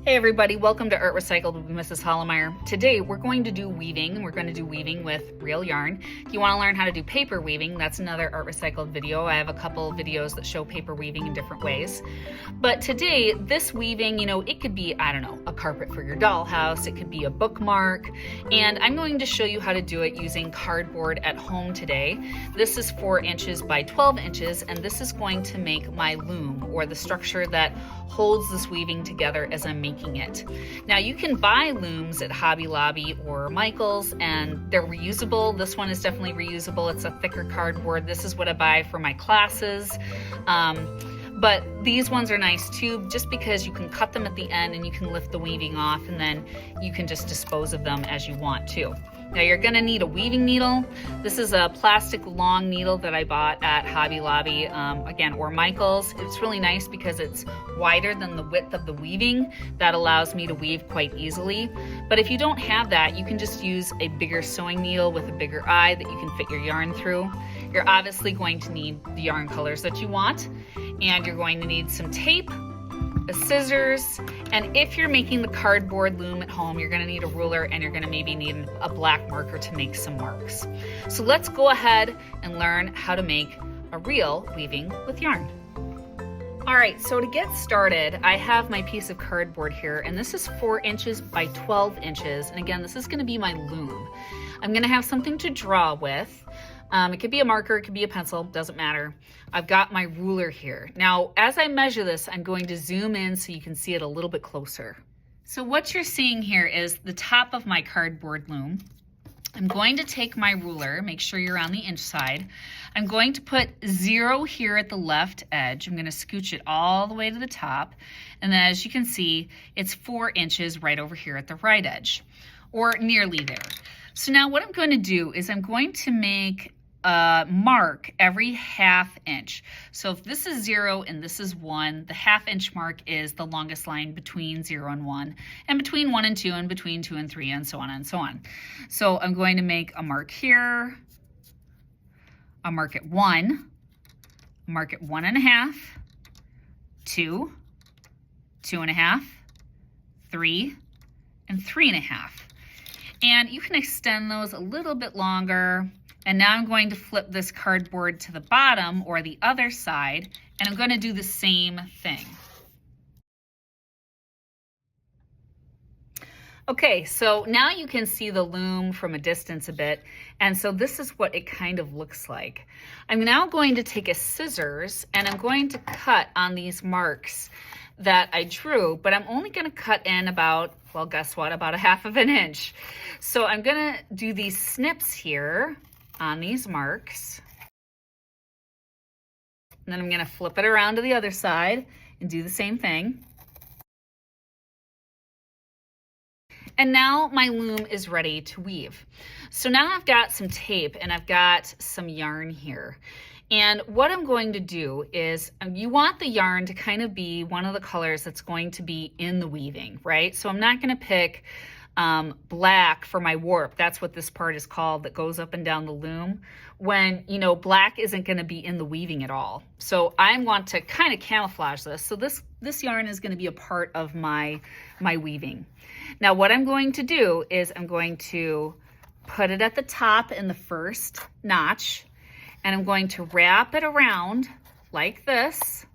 Hey everybody, welcome to Art Recycled with Mrs. Hollemeyer. Today we're going to do weaving. We're going to do weaving with real yarn. If you want to learn how to do paper weaving, that's another Art Recycled video. I have a couple videos that show paper weaving in different ways. But today, this weaving, it could be, I don't know, a carpet for your dollhouse, it could be a bookmark, and I'm going to show you how to do it using cardboard at home today. This is 4 inches by 12 inches, and this is going to make my loom, or the structure that holds this weaving together as I'm making it. Now you can buy looms at Hobby Lobby or Michael's and they're reusable. This one is definitely reusable. It's a thicker cardboard. This is what I buy for my classes. But these ones are nice too, just because you can cut them at the end and you can lift the weaving off and then you can just dispose of them as you want to. Now you're gonna need a weaving needle. This is a plastic long needle that I bought at Hobby Lobby, again, or Michael's. It's really nice because it's wider than the width of the weaving. That allows me to weave quite easily. But if you don't have that, you can just use a bigger sewing needle with a bigger eye that you can fit your yarn through. You're obviously going to need the yarn colors that you want, and you're going to need some tape, scissors, and if you're making the cardboard loom at home, you're going to need a ruler and you're going to maybe need a black marker to make some marks. So let's go ahead and learn how to make a real weaving with yarn. All right, so to get started, I have my piece of cardboard here, and this is 4 inches by 12 inches. And again, this is going to be my loom. I'm going to have something to draw with. It could be a marker, it could be a pencil, doesn't matter. I've got my ruler here. Now, as I measure this, I'm going to zoom in so you can see it a little bit closer. So what you're seeing here is the top of my cardboard loom. I'm going to take my ruler, make sure you're on the inch side. I'm going to put 0 here at the left edge. I'm going to scooch it all the way to the top. And then as you can see, it's 4 inches right over here at the right edge, or nearly there. So now what I'm going to do is I'm going to make a mark every ½ inch. So if this is 0 and this is 1, the ½ inch mark is the longest line between 0 and 1, and between 1 and 2, and between 2 and 3, and so on and so on. So I'm going to make a mark here, a mark at 1, a mark at 1.5, 2, 2.5, 3, and 3.5. And you can extend those a little bit longer. And now I'm going to flip this cardboard to the bottom or the other side, and I'm going to do the same thing. Okay, so now you can see the loom from a distance a bit, and so this is what it kind of looks like. I'm now going to take a scissors and I'm going to cut on these marks that I drew, but I'm only going to cut in about, well, guess what, about ½ inch. So I'm going to do these snips here on these marks. And then I'm going to flip it around to the other side and do the same thing. And now my loom is ready to weave. So now I've got some tape and I've got some yarn here. And what I'm going to do is, you want the yarn to kind of be one of the colors that's going to be in the weaving, right? So I'm not going to pick black for my warp. That's what this part is called, that goes up and down the loom, when black isn't going to be in the weaving at all. So I want to kind of camouflage this. So this yarn is going to be a part of my weaving. Now what I'm going to do is I'm going to put it at the top in the first notch, and I'm going to wrap it around like this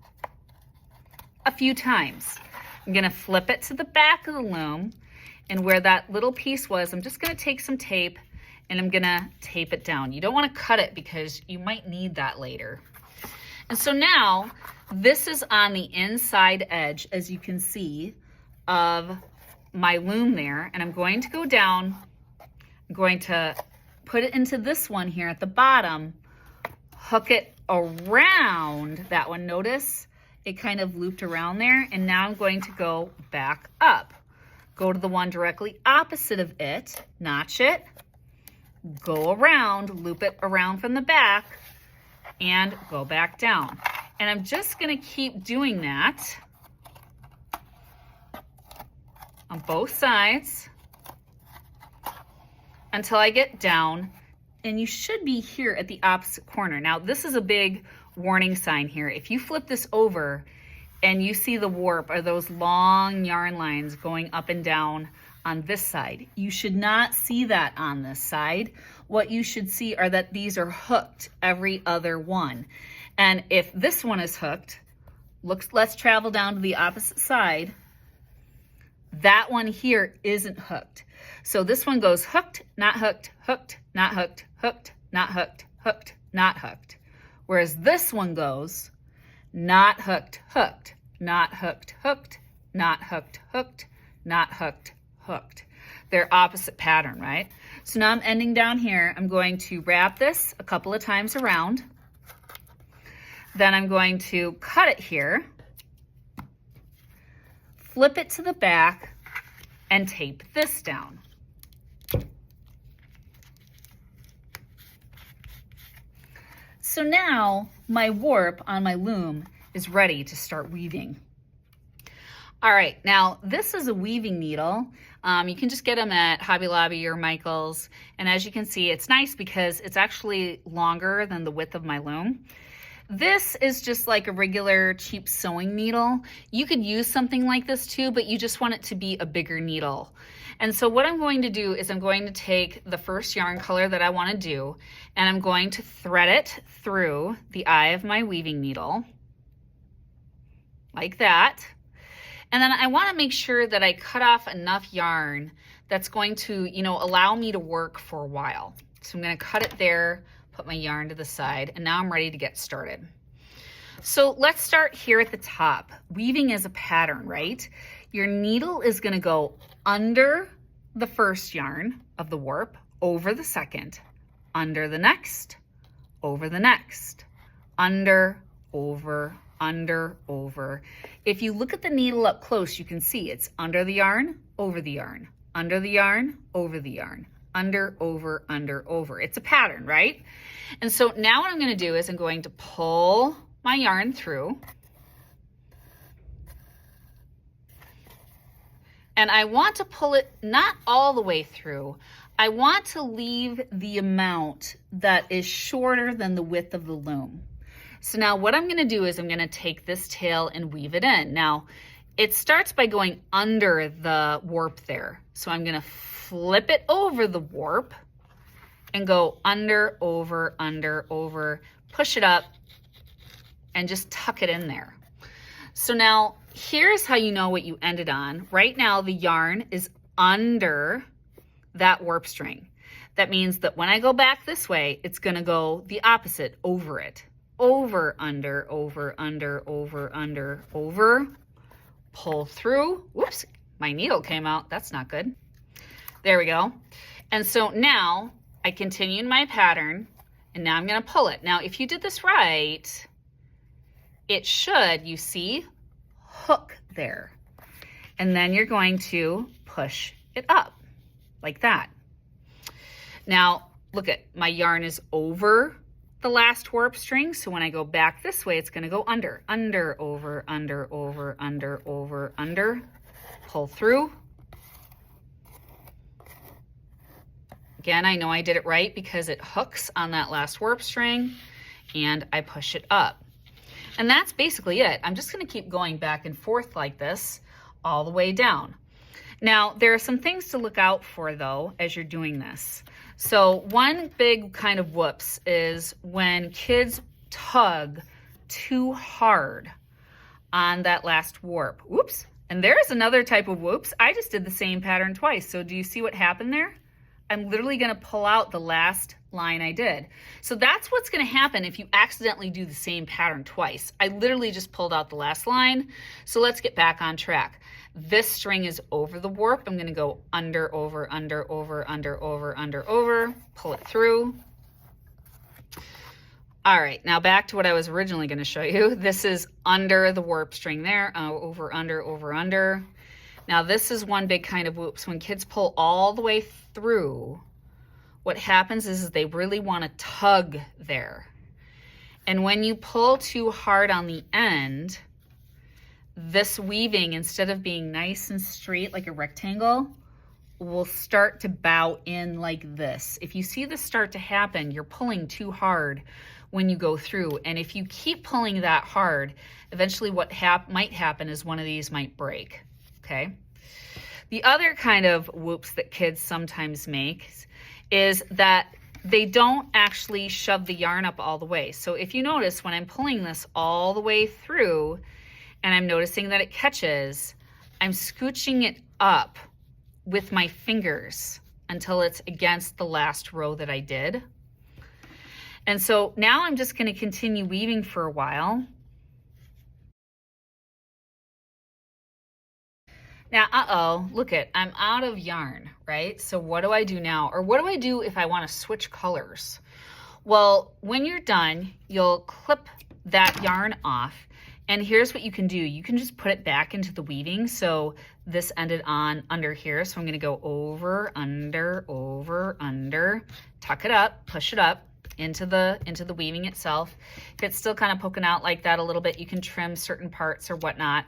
a few times. I'm going to flip it to the back of the loom, and where that little piece was, I'm just going to take some tape and I'm going to tape it down. You don't want to cut it because you might need that later. And so now this is on the inside edge, as you can see, of my loom there. And I'm going to go down, I'm going to put it into this one here at the bottom, hook it around that one. Notice it kind of looped around there. And now I'm going to go back up. Go to the one directly opposite of it, notch it, go around, loop it around from the back, and go back down. And I'm just going to keep doing that on both sides until I get down, and you should be here at the opposite corner. Now, this is a big warning sign here. If you flip this over and you see the warp or those long yarn lines going up and down on this side. You should not see that on this side. What you should see are that these are hooked, every other one. And if this one is hooked, let's travel down to the opposite side. That one here isn't hooked. So this one goes hooked, not hooked, hooked, not hooked, hooked, not hooked, hooked, not hooked. Whereas this one goes not hooked, hooked, not hooked, hooked, not hooked, hooked, not hooked, hooked. They're opposite pattern, right? So now I'm ending down here. I'm going to wrap this a couple of times around. Then I'm going to cut it here, flip it to the back, and tape this down. So now my warp on my loom is ready to start weaving. All right, now this is a weaving needle. You can just get them at Hobby Lobby or Michael's. And as you can see, it's nice because it's actually longer than the width of my loom. This is just like a regular cheap sewing needle. You could use something like this too, but you just want it to be a bigger needle. And so what I'm going to do is I'm going to take the first yarn color that I want to do, and I'm going to thread it through the eye of my weaving needle, like that. And then I want to make sure that I cut off enough yarn that's going to, allow me to work for a while. So I'm going to cut it there, put my yarn to the side, and now I'm ready to get started. So let's start here at the top. Weaving is a pattern, right? Your needle is going to go under the first yarn of the warp, over the second, under the next, over the next, under, over, under, over. If you look at the needle up close, you can see it's under the yarn, over the yarn, under the yarn, over the yarn, under, over, under, over. It's a pattern, right? And so now what I'm going to do is I'm going to pull my yarn through. And I want to pull it not all the way through. I want to leave the amount that is shorter than the width of the loom. So now what I'm going to do is I'm going to take this tail and weave it in. Now, it starts by going under the warp there. So I'm going to flip it over the warp and go under, over, push it up, and just tuck it in there. So now here's how you know what you ended on. Right now the yarn is under that warp string. That means that when I go back this way, it's going to go the opposite, over it. Over, under, over, under, over, under, over. Pull through. Whoops, my needle came out. That's not good. There we go. And so now I continue in my pattern, and now I'm going to pull it. Now, if you did this right, it should, you see, hook there. And then you're going to push it up like that. Now, look at my yarn is over the last warp string. So when I go back this way, it's going to go under, under, over, under, over, under, over, under. Pull through. Again, I know I did it right because it hooks on that last warp string, and I push it up. And that's basically it. I'm just going to keep going back and forth like this all the way down. Now, there are some things to look out for, though, as you're doing this. So one big kind of whoops is when kids tug too hard on that last warp. Whoops. And there's another type of whoops. I just did the same pattern twice. So do you see what happened there? I'm literally going to pull out the last line I did. So that's what's going to happen if you accidentally do the same pattern twice. I literally just pulled out the last line. So let's get back on track. This string is over the warp. I'm going to go under, over, under, over, under, over, under, over, pull it through. All right, now back to what I was originally going to show you. This is under the warp string there, over, under, over, under. Now this is one big kind of whoops. When kids pull all the way through, what happens is they really want to tug there. And when you pull too hard on the end, this weaving, instead of being nice and straight like a rectangle, will start to bow in like this. If you see this start to happen, you're pulling too hard. when you go through. And if you keep pulling that hard, eventually what might happen is one of these might break, okay? The other kind of whoops that kids sometimes make is that they don't actually shove the yarn up all the way. So if you notice, when I'm pulling this all the way through and I'm noticing that it catches, I'm scooching it up with my fingers until it's against the last row that I did. And so now I'm just going to continue weaving for a while. Now, look I'm out of yarn, right? So what do I do now? Or what do I do if I want to switch colors? Well, when you're done, you'll clip that yarn off. And here's what you can do. You can just put it back into the weaving. So this ended on under here. So I'm going to go over, under, tuck it up, push it up into the weaving itself. If it's still kind of poking out like that a little bit, you can trim certain parts or whatnot,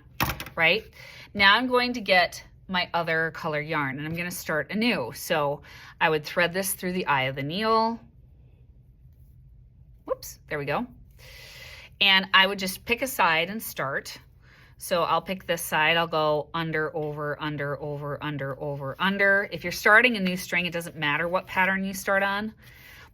right? Now I'm going to get my other color yarn and I'm going to start anew. So I would thread this through the eye of the needle. Whoops, there we go. And I would just pick a side and start. So I'll pick this side. I'll go under, over, under, over, under, over, under. If you're starting a new string, it doesn't matter what pattern you start on.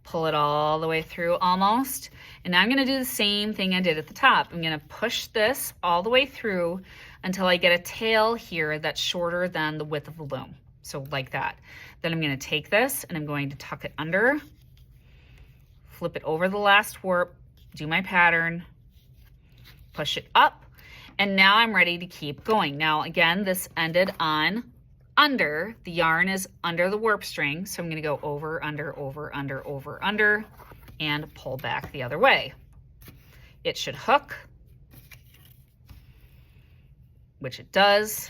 Pull it all the way through almost. And now I'm going to do the same thing I did at the top. I'm going to push this all the way through until I get a tail here that's shorter than the width of the loom. So like that. Then I'm going to take this and I'm going to tuck it under, flip it over the last warp, do my pattern, push it up, and now I'm ready to keep going. Now again, this ended on under. The yarn is under the warp string, so I'm going to go over, under, over, under, over, under, and pull back the other way. It should hook, which it does,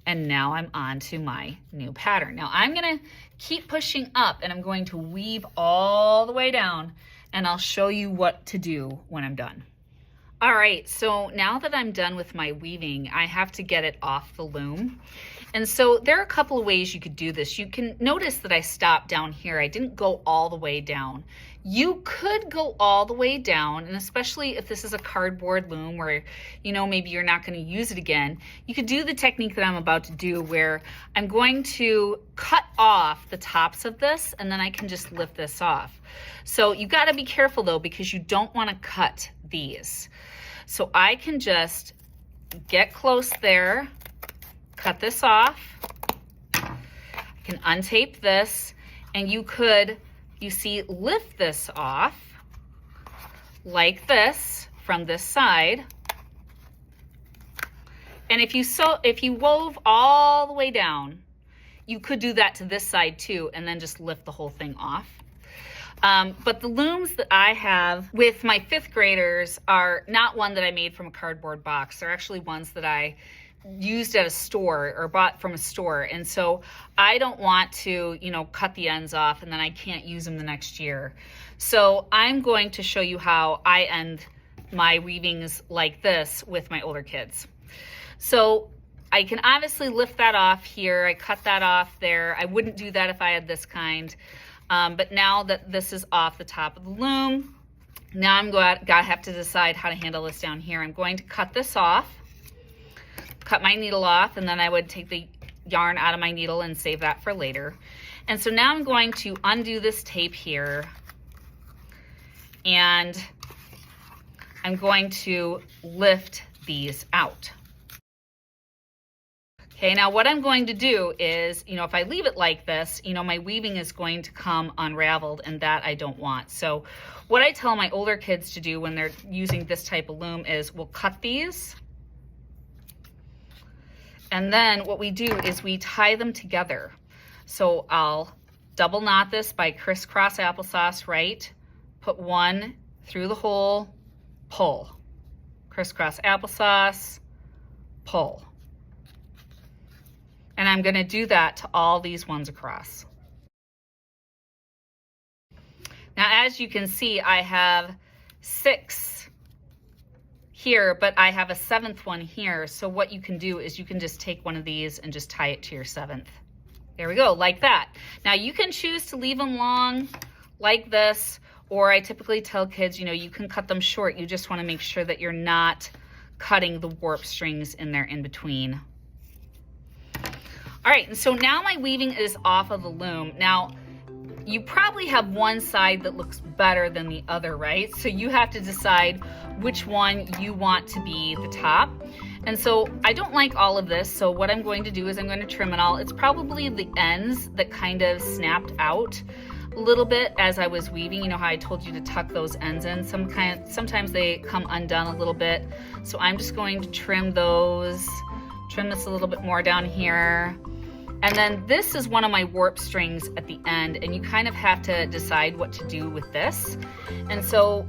and now I'm on to my new pattern. Now I'm going to keep pushing up and I'm going to weave all the way down, and I'll show you what to do when I'm done. All right, so now that I'm done with my weaving, I have to get it off the loom. And so there are a couple of ways you could do this. You can notice that I stopped down here. I didn't go all the way down. You could go all the way down, and especially if this is a cardboard loom where, you know, maybe you're not going to use it again, you could do the technique that I'm about to do where I'm going to cut off the tops of this and then I can just lift this off. So you got to be careful though, because you don't want to cut these. So I can just get close there, cut this off, I can untape this, and you could, you see, lift this off like this from this side. And if you wove all the way down, you could do that to this side too, and then just lift the whole thing off. But the looms that I have with my 5th graders are not one that I made from a cardboard box. They're actually ones that I used at a store or bought from a store. And so I don't want to, you know, cut the ends off and then I can't use them the next year. So I'm going to show you how I end my weavings like this with my older kids. So I can obviously lift that off here. I cut that off there. I wouldn't do that if I had this kind. But now that this is off the top of the loom, now I'm gotta have to decide how to handle this down here. I'm going to cut this off, cut my needle off, and then I would take the yarn out of my needle and save that for later. And so now I'm going to undo this tape here, and I'm going to lift these out. Okay, now what I'm going to do is, you know, if I leave it like this, you know, my weaving is going to come unraveled, and that I don't want. So what I tell my older kids to do when they're using this type of loom is we'll cut these, and then what we do is we tie them together. So I'll double knot this by crisscross applesauce, right? Put one through the hole, pull. Crisscross applesauce, pull. And I'm going to do that to all these ones across. Now, as you can see, I have 6 here, but I have a 7th one here. So what you can do is you can just take one of these and just tie it to your 7th. There we go, like that. Now you can choose to leave them long like this, Or I typically tell kids, you know, you can cut them short. You just want to make sure that you're not cutting the warp strings in there in between. All right, and so now my weaving is off of the loom. Now, you probably have one side that looks better than the other, right? So you have to decide which one you want to be the top. And so I don't like all of this, so what I'm going to do is I'm going to trim it all. It's probably the ends that kind of snapped out a little bit as I was weaving. You know how I told you to tuck those ends in? Sometimes they come undone a little bit. So I'm just going to trim those, trim this a little bit more down here. And then this is one of my warp strings at the end, and you kind of have to decide what to do with this. And so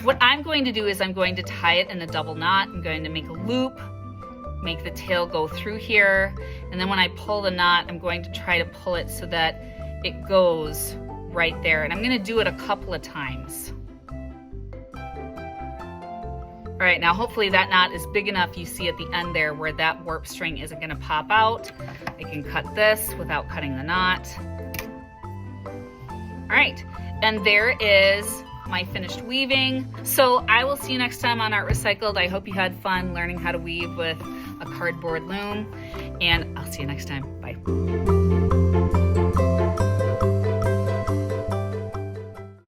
what I'm going to do is I'm going to tie it in a double knot. I'm going to make a loop, make the tail go through here, and then when I pull the knot, I'm going to try to pull it so that it goes right there. And I'm going to do it a couple of times. All right, now hopefully that knot is big enough. You see at the end there where that warp string isn't going to pop out. I can cut this without cutting the knot. All right, and there is my finished weaving. So I will see you next time on Art Recycled. I hope you had fun learning how to weave with a cardboard loom, and I'll see you next time. Bye.